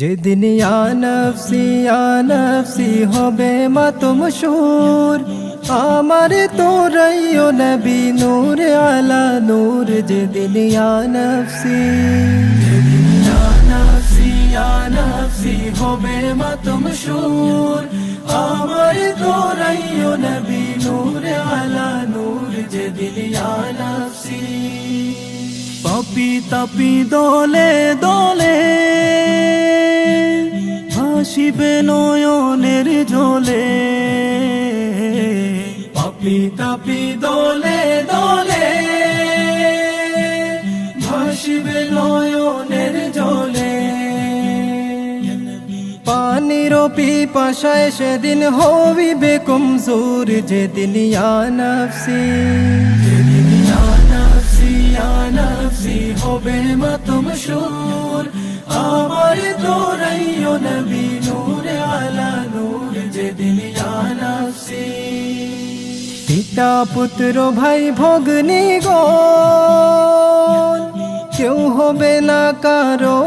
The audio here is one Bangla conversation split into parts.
যেদিন ইয়া নফসি হবে মাতমশুর, আমার তোরাইও নবী নূর আলা নূর। যেদিন ইয়া নফসি হবে মাতমশুর, আমার তোরাইও নবী নূর আলা নূর। যেদিন ইয়া নফসি পাপি তাপি দলে দলে হাসিবে নয়নের জলে, পাপি তাপি দলে দলে হাসিবে নয়নের জলে। পানির পিপাসায় সেদিন হইবে কমজোর, যেদিন ইয়া নফসি হবে মাতমশুর, আমার তোরাইও নবী নূর আলা নূর। যেদিন ইয়া নফসি পিতা পুত্র ভাই ভগ্নী গণ কেউ হবে না কারো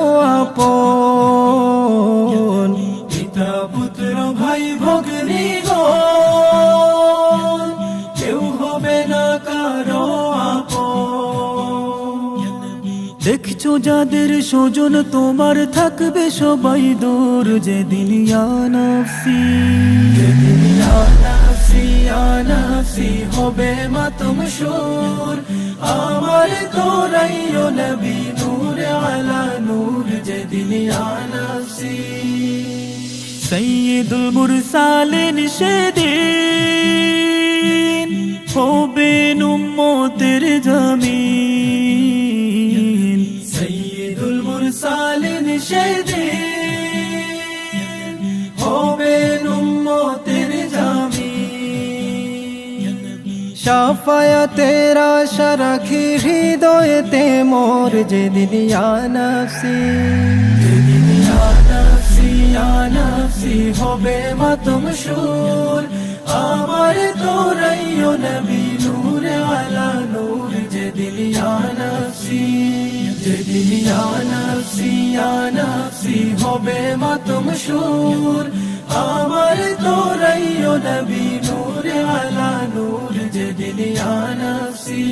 আপন। পিতা পুত্র ভাই ভগ্নী গণ কেউ হবে না কারো আপন। দেখছো যাদের স্বজন তোমার থাকবে সবাই দূর, যেদিন ইয়া নফসি হবে মাতমশুর, আমার তোরাইও নবী নূর আলা নূর। যেদিন ইয়া নফসি সাইয়্যিদুল মুরসালিন সেদিন হবেন উম্মতের জামিন। সাইয়্যিদুল মুরসালিন সেদিন হবেন উম্মতের জামিন। শাফায়াতের আশা রাখি হৃদয়েতে মোর, যেদিন ইয়া নফসি হবে মাতমশুর, আমার তোরাইও নবী নূর আলা নূর। যেদিন ইয়া নফসি হবে মাতমশুর, আমার তোরাইও নবী নূর আলা নূর। যেদিন ইয়া নফসি